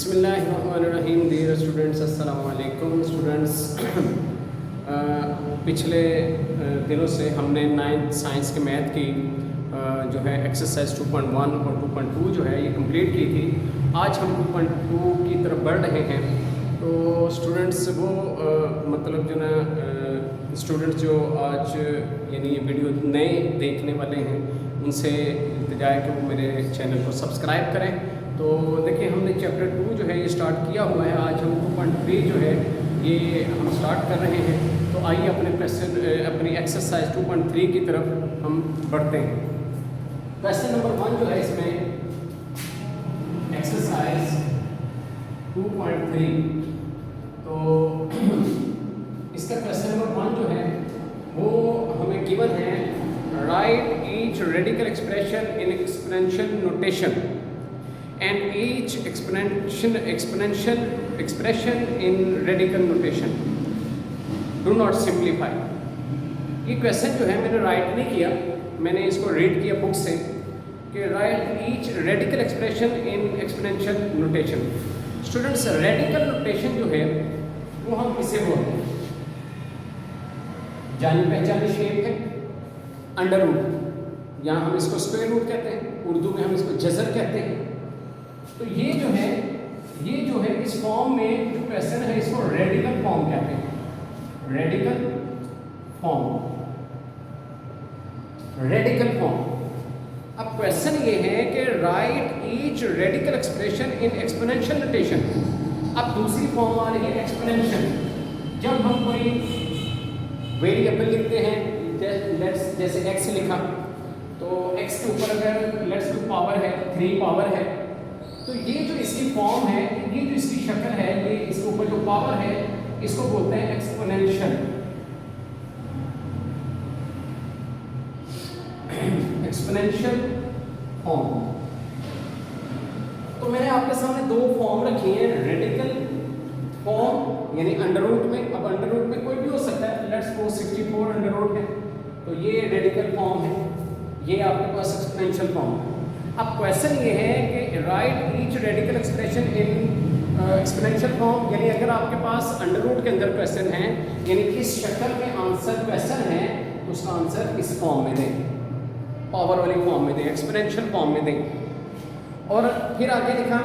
बिस्मिल्लाहिर्रहमानिर्रहीम dear students, अस्सलाम वालेकुम स्टूडेंट्स। पिछले दिनों से हमने 9th साइंस के मैथ की जो है एक्सरसाइज 2.1 और 2.2 जो है ये कंप्लीट की थी। आज हम 2.2 की तरफ बढ़ रहे हैं। तो स्टूडेंट्स वो मतलब जो ना स्टूडेंट्स जो आज यानी ये वीडियो नए देखने वाले हैं उनसे इल्तिजा है कि वो मेरे चैनल को सब्सक्राइब करें। तो देखिए हमने चैप्टर 2 जो है ये स्टार्ट किया हुआ है। आज हम 2.3 जो है ये हम स्टार्ट कर रहे हैं। तो आइए अपनी एक्सरसाइज 2.3 की तरफ हम बढ़ते हैं। क्वेश्चन नंबर 1 जो है इसमें एक्सरसाइज 2.3, तो इसका क्वेश्चन नंबर 1 जो है वो हमें गिवन है, right each radical expression in exponential notation and each exponential expression in radical notation. Do not simplify. ये क्वेश्चन जो है मैंने राइट नहीं किया, मैंने इसको रीड किया बुक से कि right each radical expression in exponential notation. Students radical notation जो है वो हम किसे बोलते हैं? जानी पहचानी शेप है अंडर रूट, यहाँ हम इसको स्क्वायर रूट कहते हैं, उर्दू में हम इसको जज़र कहते हैं। तो ये जो है इस फॉर्म में जो क्वेश्चन है इसको रेडिकल फॉर्म कहते हैं। Radical form. अब क्वेश्चन ये है कि right each radical expression in exponential notation. अब दूसरी फॉर्म आ रही है एक्सपोनेंशियल। जब हम कोई वेरिएबल लिखते हैं, जैसे x लिखा, तो x के ऊपर अगर लेट्स टू पावर है 3 पावर है, तो ये जो इसकी फॉर्म है, ये जो इसकी शक्ल है, ये इसके ऊपर जो पावर है इसको बोलते हैं एक्सपोनेंशियल। Exponential form. तो मैंने आपके सामने 2 फॉर्म रखी हैं, रेडिकल फॉर्म यानी अंडर रूट में। अब अंडर रूट में कोई भी हो सकता है, लेट्स सपोज 64 अंडर रूट है, तो ये रेडिकल फॉर्म है, ये आपके पास एक्सपोनेंशियल फॉर्म है। अब क्वेश्चन ये है कि right each radical expression in exponential form, यानी अगर आपके पास अंडर रूट के अंदर क्वेश्चन है, यानी इस शक्ल में आंसर क्वेश्चन है, तो उसका आंसर इस फॉर्म में दें, पावर वाली फॉर्म में दें, एक्सपोनेंशियल फॉर्म में दें। और फिर आगे लिखा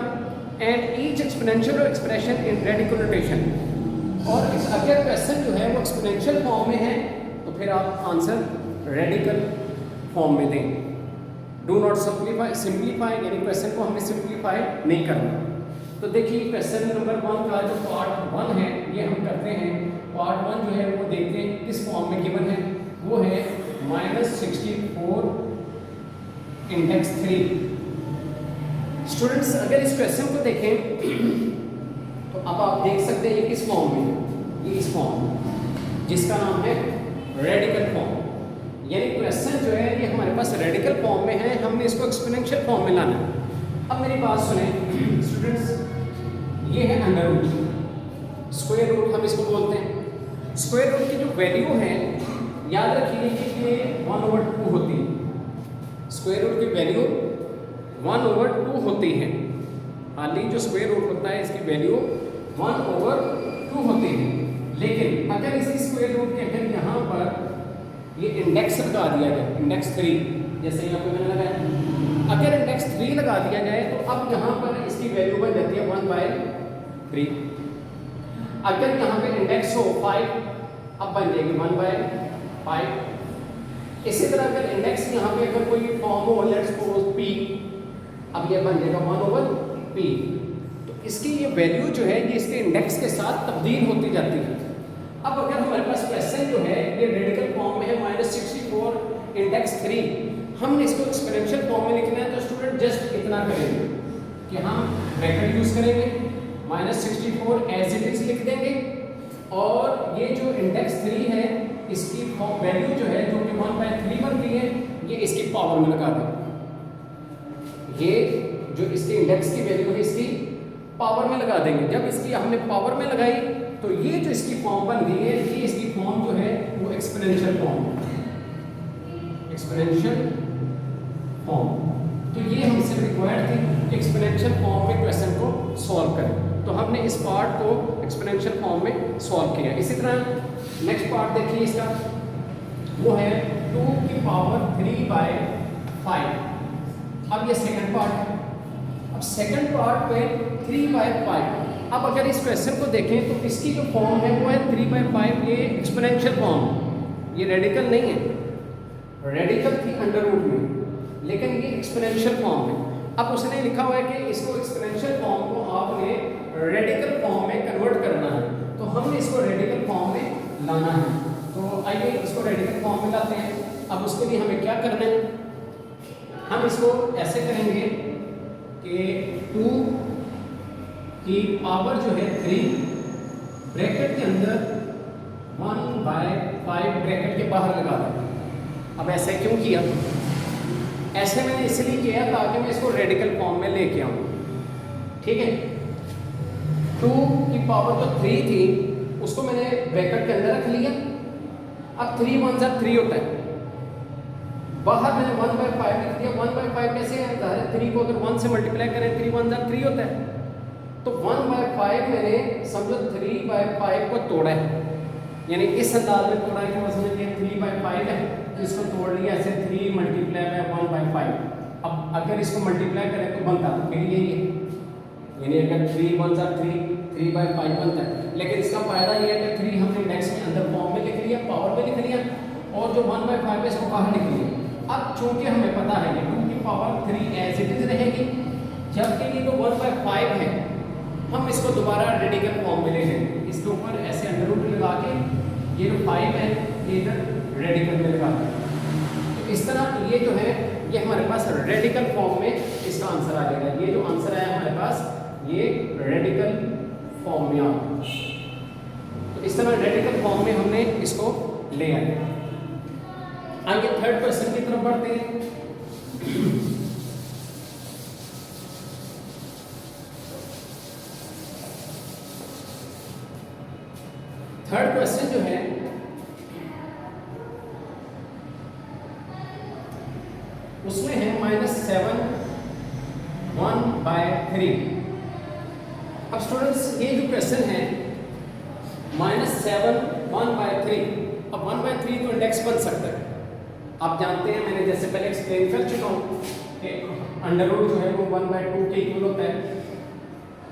and each exponential expression in radical notation. और अगर क्वेश्चन जो है वो एक्सपोनेंशियल फॉर्म में है तो फिर आप आंसर रेडिकल फॉर्म में दें। डू नॉट सिंप्लीफाई यानी क्वेश्चन को हमें सिंप्लीफाई नहीं करना। तो देखिए क्वेश्चन नंबर 1 का जो पार्ट 1 है ये हम करते हैं। पार्ट 1 जो है वो देखते हैं किस फॉर्म में गिवन है, वो है -64 इंडेक्स 3। स्टूडेंट्स अगर इस क्वेश्चन को देखें तो अब आप देख सकते हैं ये किस फॉर्म में है, ये इस फॉर्म में जिसका नाम है रेडिकल फॉर्म। यानी क्वेश्चन जो है ये हमारे पास रेडिकल फॉर्म में है, हमने इसको एक्सपोनेंशियल फॉर्म में लाना है। अब मेरी बात सुने स्टूडेंट्स, ये है अंडर रूट, स्क्वायर रूट हम इसको बोलते हैं। स्क्वायर रूट की जो वैल्यू है याद रखिए कि ये 1/2 होती है। स्क्वायर रूट की वैल्यू 1/2 होती है। हालांकि जो स्क्वायर रूट होता है इसकी वैल्यू 1/2 होती है, लेकिन अगर इसी स्क्वायर रूट के अगर यहाँ पर ये इंडेक्स लगा दिया जाए, इंडेक्स 3, जैसे यहाँ पे मैंने लगाया, अगर इंडेक्स 3 लगा दिया जाए तो अब यहाँ पर इसकी वैल्यू बन जाती है 1/3। अगर यहाँ पे इंडेक्स हो 5, अब बन जाएगी 1/5। इसी तरह अगर इंडेक्स यहाँ पे अगर कोई फॉर्म हो, लेट्स सपोज p, अब ये बन जाएगा 1/p। तो इसकी ये वैल्यू जो है ये इसके इंडेक्स के साथ तब्दील होती जाती है। अब अगर हमारे पास क्वेश्चन जो है ये रेडिकल फॉर्म में है -64 इंडेक्स 3, हमने इसको एक्सपोनेंशियल फॉर्म में लिखना है, तो स्टूडेंट जस्ट इतना करेंगे कि हम ब्रैकेट यूज करेंगे, -64 एज इट इज लिख देंगे, और ये जो इंडेक्स 3 है इसकी वैल्यू जो है जो कि 1/3 बनती है, ये इसकी पावर में लगा देंगे। ये जो इसके इंडेक्स की वैल्यू है इसकी पावर में लगा देंगे। जब इसकी हमने पावर में लगाई तो ये जो इसकी फॉर्म बन गई है, ये इसकी फॉर्म जो है वो एक्सपोनेंशियल फॉर्म है। Exponential form. तो ये हमसे रिक्वायर्ड थी कि एक्सपोनेंशियल फॉर्म में क्वेश्चन को सॉल्व करें। तो हमने इस पार्ट को एक्सपोनेंशियल फॉर्म में सॉल्व किया। इसी तरह नेक्स्ट पार्ट देखिए इसका, वो है 2 की पावर 3/5। अब ये सेकंड पार्ट है। अब सेकंड पार्ट में 3/5। अब अगर इस क्वेश्चन को देखें तो इसकी जो फॉर्म है वो है 3/5। ये एक्सपोनेंशियल फॉर्म, ये रेडिकल नहीं है, रेडिकल थी अंडर रूट में, लेकिन ये एक्सपोनेंशियल फॉर्म है। अब उसने लिखा हुआ है कि इसको एक्सपोनेंशियल फॉर्म को आपने रेडिकल फॉर्म में कन्वर्ट करना है, तो हमने इसको रेडिकल फॉर्म में लाना है। तो आइए इसको रेडिकल फॉर्म में लाते हैं। अब उसके लिए हमें क्या करना है, हम इसको ऐसे करेंगे कि 2 की पावर जो है 3 ब्रैकेट के अंदर 1/5 ब्रैकेट के बाहर लगा दें। अब ऐसे क्यों किया? ऐसे मैंने इसलिए किया ताकि मैं इसको रेडिकल फॉर्म में लेके आऊँ। ठीक है, 2 की पावर जो 3 थी उसको मैंने ब्रैकेट के अंदर रख लिया। अब 3 1 जा 3 होता है, बाहर मैंने 1/5 लिख दिया। 1/5 कैसे आता है? 3 को अगर 1 से मल्टीप्लाई करें 3 1 जा 3 होता है। तो 1/5 मैंने समझो 3/5 को तोड़ा है, यानी इस अंदाज में तोड़ा है कि मैं समझ लिया 3/5 है, तो इसको तोड़ लिया ऐसे 3 मल्टीप्लाई बाय 1/5। अब अगर इसको मल्टीप्लाई करें तो बनता फिर यही है, यानी अगर 3 1 जा 3/5 बनता है। लेकिन इसका फायदा ये है कि 3 हमने नेक्स्ट में अंदर फॉर्म में लिख लिया, पावर में लिख लिया, और जो 1/5 है इसको बाहर लिख लिया। अब चूंकि हमें पता है कि 2 की पावर 3 एज इट इज रहेगी, जबकि ये जो 1/5 है हम इसको दोबारा रेडिकल फॉर्म में ले लेंगे। इसके ऊपर ऐसे अंडर रूट लगा के ये जो 5 है ये इधर रेडिकल में लगा दें। तो इस तरह ये जो है ये हमारे पास रेडिकल फॉर्म में इसका आंसर आ जाएगा। ये जो आंसर आया हमारे पास ये रेडिकल फॉर्म में आ गया। तो इस तरह रेडिकल फॉर्म में हमने इसको ले आए। आगे थर्ड क्वेश्चन की तरफ बढ़ते हैं। थर्ड क्वेश्चन जो है उसमें है -7 1/3। अब स्टूडेंट्स ये जो क्वेश्चन है -7 1/3, अब 1/3 तो इंडेक्स बन सकता है। आप जानते हैं, मैंने जैसे पहले एक्सप्लेन कर चुका हूँ कि अंडर रूट जो है वो 1/2 के इक्वल होता है।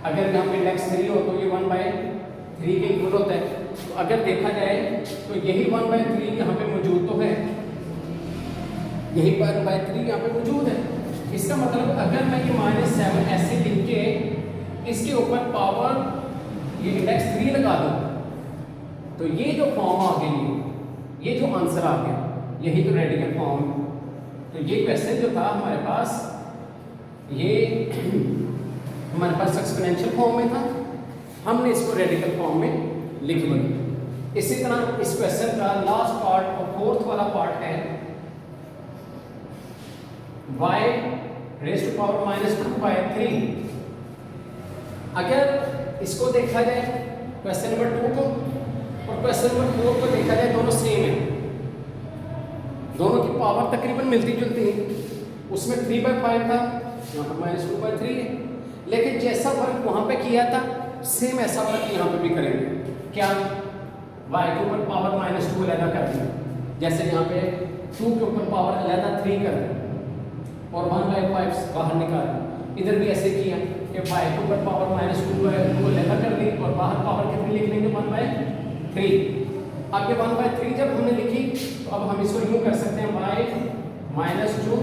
अगर यहाँ पे इंडेक्स 3 हो तो ये 1/3 के इक्वल होता है। तो अगर देखा जाए तो यही 1/3 यहाँ पे मौजूद तो है, यही 1/3 यहाँ पे मौजूद है। इसका मतलब अगर मैं ये -7 ऐसे लिख के इसके ऊपर पावर ये इंडेक्स 3 लगा दूँ तो ये जो फॉर्म आ गई, ये जो आंसर आ गया, यही तो रेडिकल फॉर्म। तो ये क्वेश्चन जो था हमारे पास ये हमारे पास एक्सपोनेंशियल फॉर्म में था, हमने इसको रेडिकल फॉर्म में लिख लिया। इसी तरह इस क्वेश्चन का लास्ट पार्ट और फोर्थ वाला पार्ट है y raised to power -2/3। अगर इसको देखा जाए क्वेश्चन नंबर 2 को और क्वेश्चन नंबर 4 को देखा जाए, दोनों सेम है, दोनों की पावर तकरीबन मिलती जुलती है। उसमें 3/5 था, यहाँ पर -2/3 है, लेकिन जैसा वर्क वहाँ पे किया था सेम ऐसा वर्क यहाँ पे भी करेंगे। क्या? y के ऊपर पावर -2 अलहदा कर दिया, जैसे यहाँ पे 2 के ऊपर पावर अलहदा 3 कर दिया और 1/5 बाहर निकाल। इधर भी ऐसे किया कि y के ऊपर पावर -2 अलहदा कर दी और बाहर पावर कितनी लिख लेंगे 1/3। अब ये 1/3 जब हमने लिखी तो अब हम इसको यूँ कर सकते हैं y -2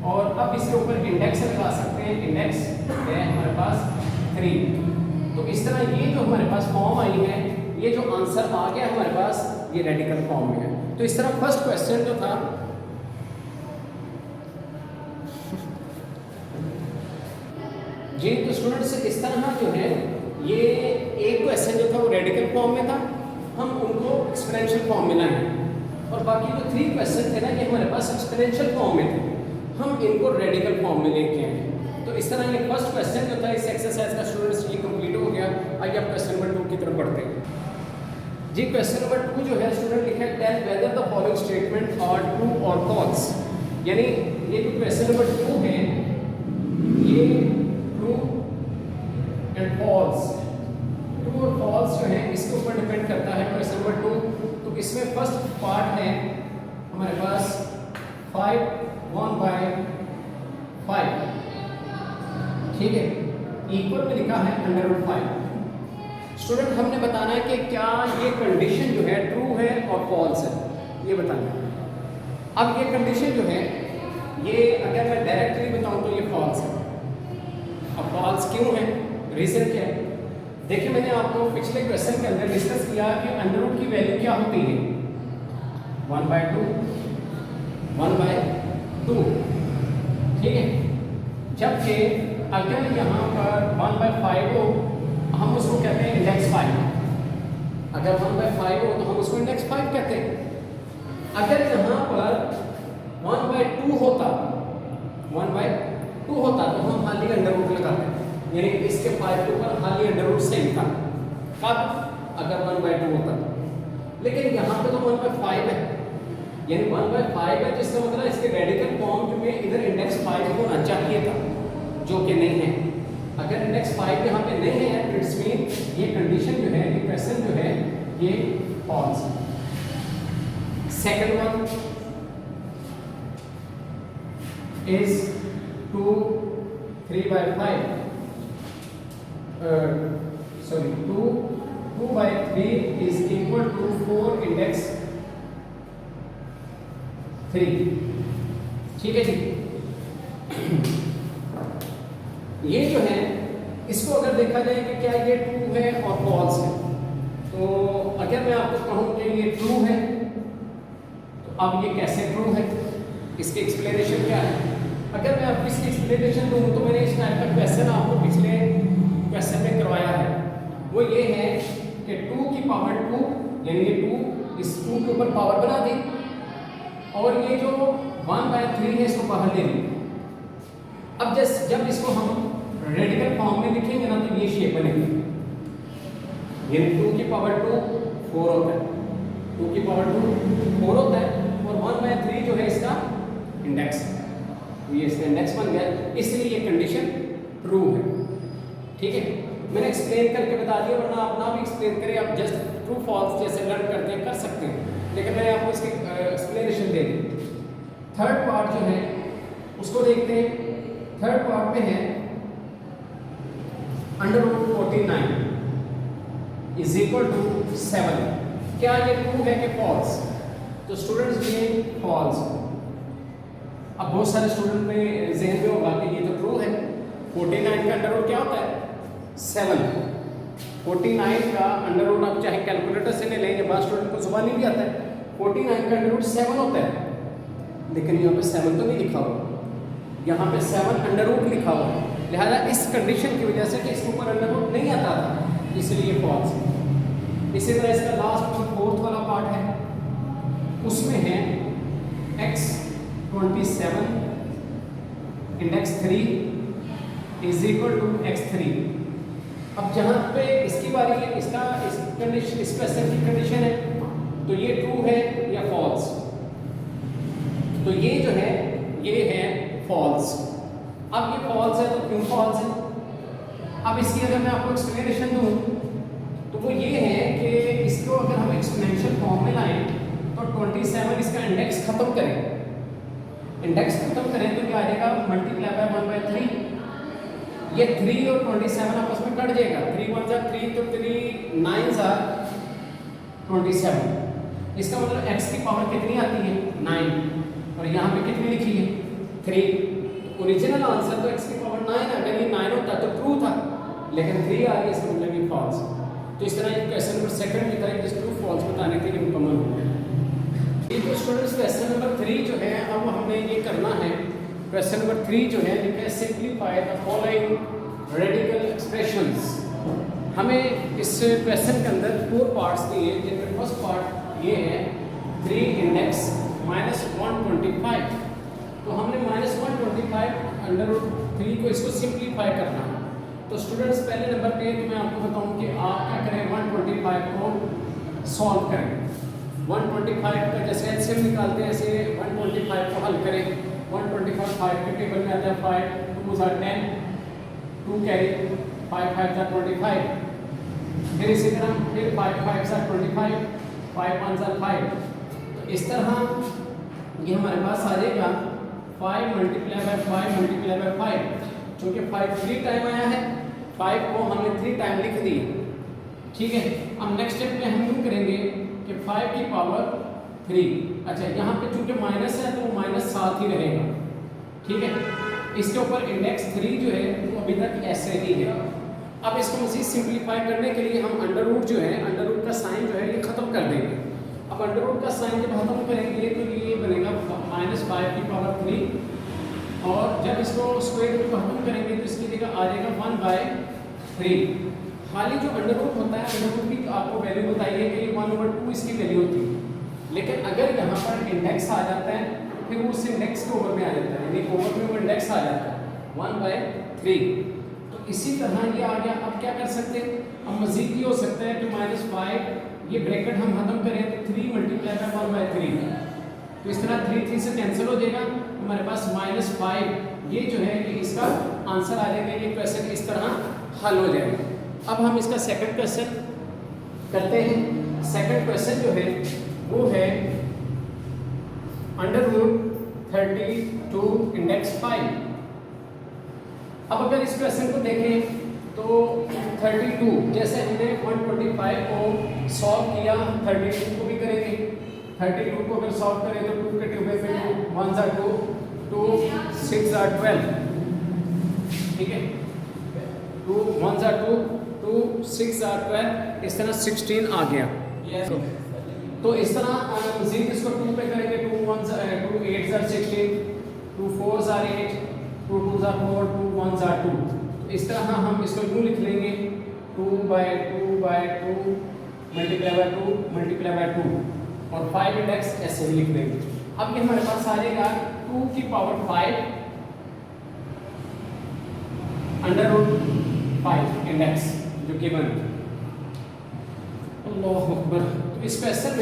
और अब इसके ऊपर इंडेक्स लगा सकते हैं, इंडेक्स है हमारे पास 3। तो इस तरह ये जो हमारे पास फॉर्म आई है, ये जो आंसर आ गया हमारे पास ये रेडिकल फॉर्म में है। तो इस तरह फर्स्ट क्वेश्चन जो था जी, तो स्टूडेंट्स इस तरह जो है ये एक क्वेश्चन जो था वो रेडिकल फॉर्म में था, हम उनको एक्सपोनेंशियल फॉर्म में लाए, और बाकी जो 3 क्वेश्चन थे ना ये हमारे पास एक्सपोनेंशियल फॉर्म में थे, हम इनको रेडिकल फॉर्म में लेके आए। तो इस तरह ये फर्स्ट क्वेश्चन जो था इस एक्सरसाइज का स्टूडेंट्स ये कंप्लीट हो गया। आइए अब क्वेश्चन नंबर 2 की तरफ बढ़ते हैं। जी, क्वेश्चन नंबर 2 जो है स्टूडेंट लिखा है tell whether the following statement are true और फॉल्स। यानी ये जो क्वेश्चन नंबर 2 है ये 1/5, ठीक है, इक्वल में लिखा है √5। स्टूडेंट हमने बताना है कि क्या ये कंडीशन जो है ट्रू है और फॉल्स है, ये बताना है। अब ये कंडीशन जो है ये अगर मैं डायरेक्टली बताऊं तो ये फॉल्स है। अब फॉल्स क्यों है, रीजन क्या है? देखिए मैंने आपको पिछले क्वेश्चन के अंदर डिस्कस किया कि √ की वैल्यू क्या होती है, 1/2, 1/2, ठीक है। जबकि अगर यहाँ पर 1/5 हो हम उसको कहते हैं इंडेक्स 5। अगर 1/5 हो तो हम उसको इंडेक्स 5 कहते हैं। अगर यहाँ पर 1/2 होता, 1/2 होता तो हम खाली √ लगाते हैं, यानी इसके 5 के ऊपर खाली √ से लिखा। कब? अगर 1/2 होता। लेकिन यहाँ पे तो 1/5 है, यानी 1/5 है, जिसका मतलब इसके रेडिकल फॉर्म में इधर इंडेक्स 5 होना चाहिए था, जो कि नहीं है। अगर इंडेक्स 5 यहाँ पे नहीं है तो इट्स मीन ये कंडीशन जो है, ये क्वेश्चन जो है ये फॉल्स है। Second one is 2 3/5, sorry 2/3 is equal to 4 index 3, ठीक है जी। ये जो है इसको अगर देखा जाए कि क्या ये ट्रू है और फॉल्स है, तो अगर मैं आपको कहूँ कि ये ट्रू है तो अब ये कैसे ट्रू है, इसकी एक्सप्लेनेशन क्या है? अगर मैं आपको इसकी एक्सप्लेनेशन दूँ तो मैंने इस टाइप का क्वेश्चन आपको पिछले क्वेश्चन में करवाया है। वो ये है कि 2 की पावर 2, यानी ये 2 इस 2 के ऊपर पावर बना दी और ये जो 1/3 है इसको बाहर ले ली। अब जब इसको हम रेडिकल फॉर्म में लिखेंगे ना तो ये शेप बनेगी, यानी 2 की पावर 2 4 होता है, 2 की पावर 2 4 होता है और 1/3 जो है इसका इंडेक्स है, तो ये इसका इंडेक्स बन गया, इसलिए ये कंडीशन ट्रू है, ठीक है। मैंने एक्सप्लेन करके बता दिया, वरना आप ना भी एक्सप्लेन करें, आप जस्ट ट्रू फॉल्स जैसे लर्न करते हैं कर सकते हैं, लेकिन मैंने आपको इसकी एक्सप्लेनेशन दे दी। थर्ड पार्ट जो है उसको देखते हैं। थर्ड पार्ट में है √49 इज इक्वल टू 7। क्या ये ट्रू है कि फॉल्स? तो स्टूडेंट्स ये फॉल्स। अब बहुत सारे स्टूडेंट में जहन में होगा कि ये तो ट्रू है, 49 का √ क्या होता है 7। 49 का √ आप चाहे कैलकुलेटर से ले लेंगे, बाद स्टूडेंट को जुबानी भी आता है, 49 का √ 7 होता है, लेकिन यहाँ पे 7 तो नहीं लिखा हुआ, यहाँ पे 7 √ लिखा हुआ है। लिहाजा इस कंडीशन की वजह से कि इसके ऊपर √ नहीं आता था, इसलिए फॉल्स है। इसी तरह इसका लास्ट और फोर्थ वाला पार्ट है, उसमें है x27 index 3 is equal to x3। अब जहाँ पे इसकी बारी है, इसका इस कंडीशन, इस क्वेश्चन की कंडीशन है, तो ये ट्रू है या फॉल्स? तो ये जो है ये है फॉल्स। अब ये फॉल्स है तो क्यों फॉल्स है? अब इसकी अगर मैं आपको एक्सप्लेनेशन दूं तो वो ये है कि इसको अगर हम एक्सपोनेंशियल फॉर्म में लाएं तो 27 इसका इंडेक्स खत्म करें, इंडेक्स खत्म करें तो क्या आ जाएगा, मल्टीप्लाई बाय 1/3। ये 3 और 27 आपस में कट जाएगा, 3 1 जा 3 तो 3 9 जा 27। इसका मतलब x की पावर कितनी आती है 9, और यहाँ पे कितनी लिखी है 3। ओरिजिनल आंसर तो x की पावर 9 है, अगर ये 9 होता तो ट्रू था, लेकिन 3 आ गई, इसका मतलब ये फॉल्स। तो इस तरह क्वेश्चन नंबर सेकंड की तरह जिस ट्रू फॉल्स बताने के लिए मुकम्मल हो गया। ये तो स्टूडेंट्स क्वेश्चन नंबर 3 जो है, अब हमने ये करना है। क्वेश्चन नंबर 3 जो है लिखा है simplify the following radical expressions. हमें इस क्वेश्चन के अंदर 4 पार्ट्स दिए हैं, जिनमें फर्स्ट पार्ट ये है 3 इंडेक्स -125। तो हमने -125 √3 को इसको सिंप्लीफाई करना है। तो स्टूडेंट्स पहले नंबर पे तो मैं आपको बताऊं कि आप क्या करें, 125 को सॉल्व करें। 125 का जैसे एलसीएम निकालते हैं ऐसे 125 को हल करें। 125 5 के टेबल में आता है 5 2 are 10, 2 कैरी, 5 5 are 25। फिर इसी तरह फिर 5 5 are 25, 5 1 are 5। तो इस तरह ये हमारे पास आ जाएगा 5 मल्टीप्लाई बाय 5 मल्टीप्लाई बाय 5, चूंकि 5 3 टाइम आया है, 5 को हमने 3 टाइम लिख दिया। ठीक है, अब नेक्स्ट स्टेप में हम यूँ करेंगे कि 5 की पावर 3, अच्छा यहाँ पे चूंकि माइनस है तो वो माइनस साथ ही रहेगा। ठीक है, इसके ऊपर इंडेक्स 3 जो है वो अभी तक ऐसे ही है। अब इसको मज़ीद सिंप्लीफाई करने के लिए हम अंडर रूट जो है, अंडर रूट का साइन जो है ये ख़त्म कर देंगे। अब अंडर रूट का साइन जब ख़त्म करेंगे तो ये बनेगा -5 की पावर 3, और जब इसको स्क्वायर रूट ख़त्म करेंगे तो इसकी जगह आ जाएगा 1/3। खाली जो अंडर रूट होता है, अंडर रूट की आपको वैल्यू बताइए कि 1/2 इसकी वैल्यू होती है, लेकिन अगर यहाँ पर इंडेक्स आ जाता है तो फिर उस इंडेक्स के ओवर में आ जाता है, यानी ओवर में वो इंडेक्स आ जाता है 1/3। तो इसी तरह ये आ गया। अब क्या कर सकते हैं, अब मजीद ये हो सकता है कि -5 ये ब्रैकेट हम खत्म करें तो 3 मल्टीप्लाई बाय 1/3, तो इस तरह 3 3 से कैंसिल हो जाएगा, हमारे पास -5 ये जो है ये इसका आंसर आ जाएगा। ये क्वेश्चन इस तरह हल हो जाएगा। अब हम इसका सेकंड क्वेश्चन करते हैं। सेकंड क्वेश्चन जो है वो है √32 इंडेक्स 5। अब अगर इस क्वेश्चन को देखें तो 32 जैसे हमने 125 को सॉल्व किया, 32 को भी करेंगे। 32 को अगर सॉल्व करें तो 2 के ट्यूबे पे 2 1 are 2, 2 6 are 12। ठीक है, 2 1 are 2, 2 6 are 12, इस तरह 16 आ गया। तो इस तरह मजीद इसको 2 पे करेंगे, 2 1 2 8 are 16, 2 4 are 8, 2 2 are 4, 2 1 are 2। तो इस तरह हम इसको यूँ लिख लेंगे 2/2/2 मल्टीप्लाई बाय 2 मल्टीप्लाई बाय 2, और 5 इंडेक्स ऐसे ही लिख देंगे। अब ये हमारे पास आ जाएगा 2 की पावर 5 √5 इंडेक्स जो गिवन। अल्लाह अकबर। तो इस क्वेश्चन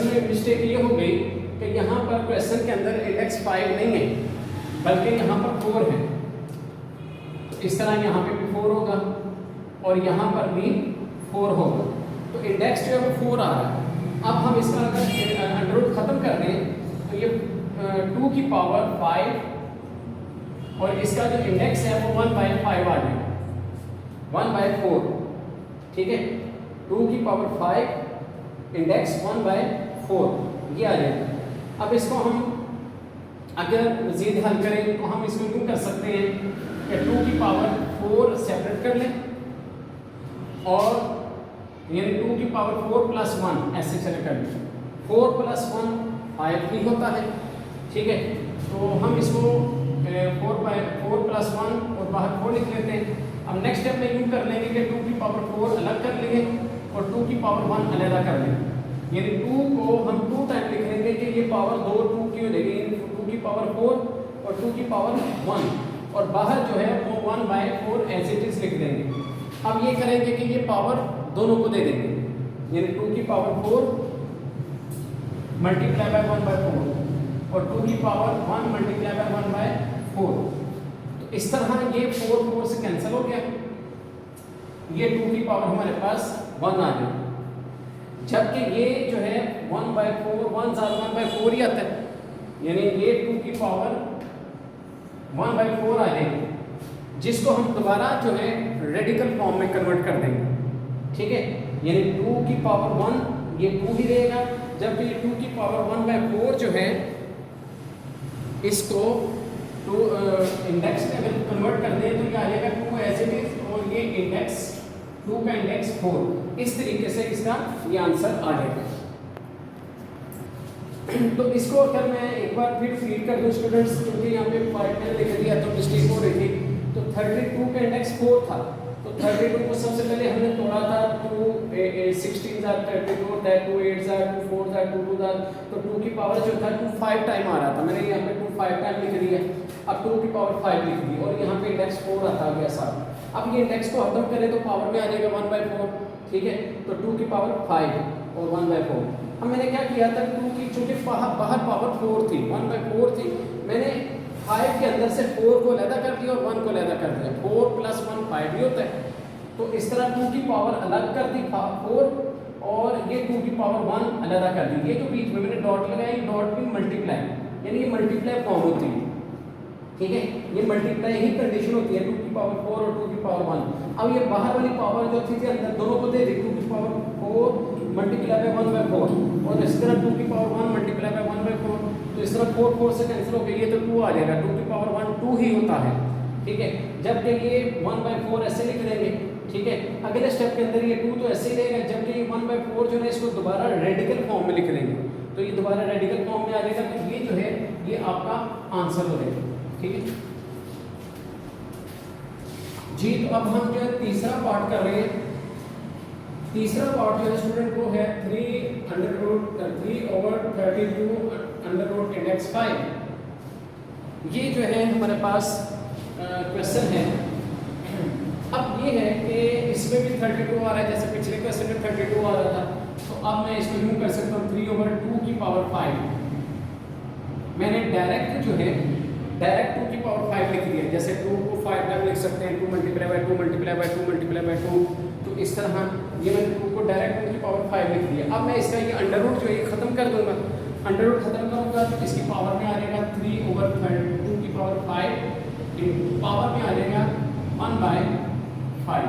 में मिस्टेक ये हो गई कि यहाँ पर क्वेश्चन के अंदर इंडेक्स 5 नहीं है बल्कि यहाँ पर 4 है। तो इस तरह यहाँ पे भी 4 होगा और यहाँ पर भी 4 होगा, तो इंडेक्स जो है वो 4 आ रहा है। अब हम इसका अगर अंडर रूट ख़त्म कर दें तो ये 2 की पावर 5 और इसका जो इंडेक्स है वो 1/5 आ जाएगा, 1/4। ठीक है, 2 की पावर 5 इंडेक्स 1/4 ये आ जाएगा। अब इसको हम अगर मज़ीद हल करें तो हम इसको यूँ कर सकते हैं कि 2 की पावर 4 सेपरेट कर लें, और यानी 2 की पावर 4 + 1 ऐसे चले कर लें। 4 + 1 5 ही होता है। ठीक है, तो हम इसको 4 + 1 और बाहर 4 लिख लेते हैं। अब नेक्स्ट स्टेप में यूँ कर लेंगे कि 2 की पावर 4 अलग कर लेंगे और 2 की पावर 1 अलग कर लेंगे, यानी 2 को हम 2 टाइम लिख लेंगे कि ये पावर 2 2 की हो जाएगी, 2 की पावर 4 और 2 की पावर 1, और बाहर जो है वो 1/4 एज इट इज लिख देंगे। अब ये करेंगे कि ये पावर दोनों को दे देंगे, यानी 2 की पावर 4 मल्टीप्लाई बाय 1/4 और 2 की पावर 1 मल्टीप्लाई बाय 1/4। तो इस तरह ये 4 4 से कैंसिल हो गया, ये 2 की पावर हमारे पास 1 आ गई, जबकि ये जो है 1/4 1/4 ही आता है, यानी ये 2 की पावर 1/4 आ जाएगी, जिसको हम दोबारा जो है रेडिकल फॉर्म में कन्वर्ट कर देंगे। ठीक है, यानी 2 की पावर 1 ये 2 ही रहेगा, जबकि ये 2 की पावर 1/4 जो है इसको तो इंडेक्स में अगर कन्वर्ट कर दें तो ये आ जाएगा 2 एज इट इज, और ये इंडेक्स 2 का इंडेक्स 4। इस तरीके से इसका ये आंसर आ जाएगा। तो इसको अगर मैं एक बार फिर फीड कर दूं स्टूडेंट्स, क्योंकि यहाँ पे 5 मैंने लिख दिया तो मिस्टेक हो रही थी। तो 32 का इंडेक्स 4 था, तो 32 को सबसे पहले हमने तोड़ा था 2 16 are 32, 2 8 are 2 4 are 2 2 are, तो 2 की पावर जो था 2 5 टाइम आ रहा था, मैंने यहाँ पे 2 5 टाइम लिख दिया। अब 2 की पावर 5 लिख दी और यहाँ पे इंडेक्स 4 आता गया साथ। अब ये इंडेक्स को खत्म करें तो पावर में आ जाएगा 1/4। ठीक है, तो 2 की पावर 5 और 1/4। अब मैंने क्या किया था, 2 की चूँकि बाहर पावर 4 थी, 1/4 थी, मैंने 5 के अंदर से 4 को अलग कर दिया और 1 को अलग कर दिया। 4 + 1 5 ही होता है, तो इस तरह 2 की पावर अलग कर दी 4, और ये 2 की पावर 1 अलग कर दी। ये जो बीच में मैंने डॉट लगाया, डॉट भी मल्टीप्लाई, यानी ये मल्टीप्लाई फॉर्म होती है, ठीक है, ये मल्टीप्लाई ही कंडीशन होती है 2 की पावर 4 और 2 की पावर 1। अब ये बाहर वाली पावर जो थी अंदर दोनों को दे दी, 2 की पावर 4 मल्टीप्लाई बाय 1/4 और इस तरह 2 की पावर 1 मल्टीप्लाई बाय 1/4, तो इस तरह 4 4 से कैंसिल हो गई, ये तो 2 आ जाएगा, 2 की पावर 1 2 ही होता है, ठीक है। जबकि ये 1/4 ऐसे लिख देंगे, ठीक है। अगले स्टेप के अंदर ये 2 तो ऐसे ही रहेगा, जबकि ये 1/4 जो है इसको दोबारा रेडिकल फॉर्म में लिख देंगे, तो ये दोबारा रेडिकल फॉर्म में आ जाएगा, तो ये जो है ये आपका आंसर हो जाएगा, ठीक है जी। तो अब हम जो है तीसरा पार्ट कर रहे हैं। तीसरा पार्ट जो है स्टूडेंट वो है 3/32 इंडेक्स 5। ये जो है हमारे पास क्वेश्चन है। अब ये है कि इसमें भी 32 आ रहा है, जैसे पिछले क्वेश्चन में 32 आ रहा था, तो अब मैं इसको यूं कर सकता हूँ 3/2 की पावर 5। मैंने डायरेक्ट जो है डायरेक्ट 2 की पावर 5 लिख दिया, जैसे 2 को 5 टाइम लिख सकते हैं, 2 multiply by 2 multiply by 2 multiply by 2, तो इस तरह ये मैंने 2 को डायरेक्ट 2 की पावर 5 लिख दिया। अब मैं इसका ये अंडर रूट जो है ये खत्म कर दूंगा, अंडर रूट खत्म करूंगा तो इसकी पावर में आ जाएगा 3/2 की पावर 5, पावर में आ जाएगा 1/5,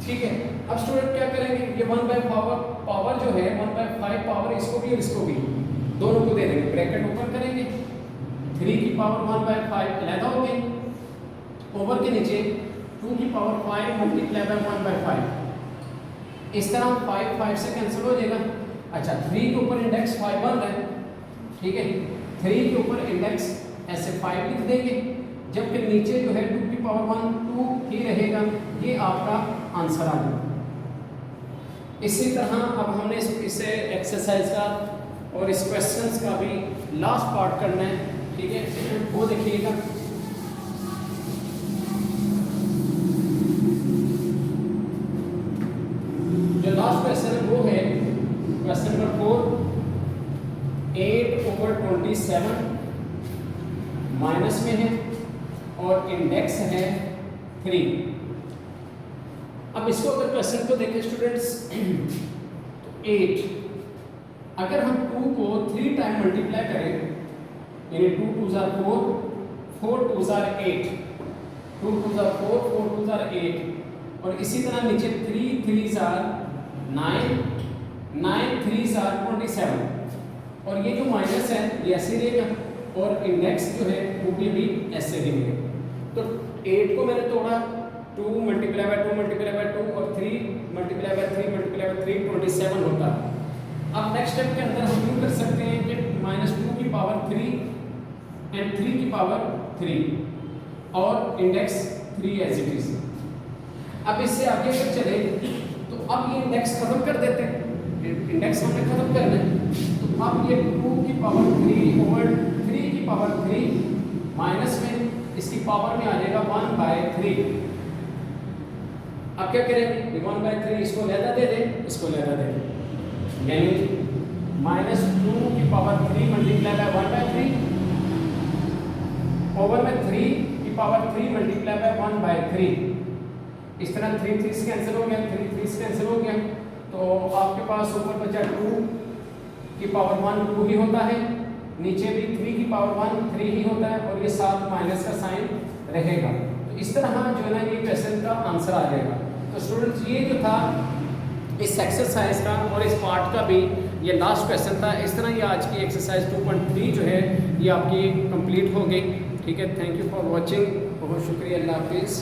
ठीक है। अब स्टूडेंट क्या करेंगे, ये 1/5 पावर जो है 1/5 पावर इसको भी और इसको भी दोनों को दे देंगे, ब्रैकेट ओपन करेंगे, 3 की पावर 1/5 अलहदा हो गई, ओवर के नीचे 2 की पावर 5 मल्टीप्लाई बाय 1/5, इस तरह 5 5 से कैंसिल हो जाएगा। अच्छा 3 के ऊपर इंडेक्स 5 बन रहा है, ठीक है, 3 के ऊपर इंडेक्स ऐसे 5 लिख देंगे, जबकि नीचे जो है 2 की पावर 1 2 ही रहेगा, ये आपका आंसर आ जाएगा। इसी तरह अब हमने इसे एक्सरसाइज का और इस क्वेश्चंस का भी लास्ट पार्ट करना है, ठीक है, वो देखिएगा। जो लास्ट क्वेश्चन है वो है क्वेश्चन नंबर 4, 8/27 माइनस में है और इंडेक्स है 3। अब इसको अगर क्वेश्चन को देखें स्टूडेंट्स, तो 8 अगर हम 2 को 3 टाइम मल्टीप्लाई करें, यानी 2 2s are 4, 4 2s are 8, 2 2s are 4, 4 2s are 8, और इसी तरह नीचे 3 3s are 9, 9 3s are 27, और ये जो माइनस है ये ऐसे रहेगा और इंडेक्स जो है वो भी ऐसे रहेगा। तो 8 को मैंने तोड़ा, 2 मल्टीप्लाई बाय 2 मल्टीप्लाई बाय 2 और 3 मल्टीप्लाई बाय 3 मल्टीप्लाई बाय 3 27 होता है। अब नेक्स्ट स्टेप के अंदर हम यूँ कर सकते हैं कि -2 की पावर 3 एंड 3 की पावर 3 और इंडेक्स 3 एज इट इज। अब इससे आगे अगर चले तो अब ये इंडेक्स खत्म कर देते हैं, इंडेक्स हमने खत्म करना है, तो अब ये 2 की पावर 3/3 की पावर 3 माइनस में इसकी पावर में आ जाएगा 1/3। अब क्या करेंगे, 1/3 इसको लहदा दे दें, इसको लहदा दे दें, यानी -2 की पावर 3 मल्टीप्लाई बाय 1/3 ओवर में 3 की पावर 3 मल्टीप्लाई बाय 1/3। इस तरह 3 3 से कैंसिल हो गया, 3 3 से कैंसिल हो गया, तो आपके पास ऊपर बचा 2 की पावर 1 2 ही होता है, नीचे भी 3 की पावर 1 3 ही होता है, और ये साथ माइनस का साइन रहेगा। तो इस तरह जो है ना ये क्वेश्चन का आंसर आ जाएगा। तो स्टूडेंट्स ये जो था इस एक्सरसाइज का और इस पार्ट का भी ये लास्ट क्वेश्चन था। इस तरह ये आज की एक्सरसाइज 2.3 जो है ये आपकी कंप्लीट हो गई, ठीक है। थैंक यू फॉर वॉचिंग, बहुत शुक्रिया, अल्लाह हाफिज़।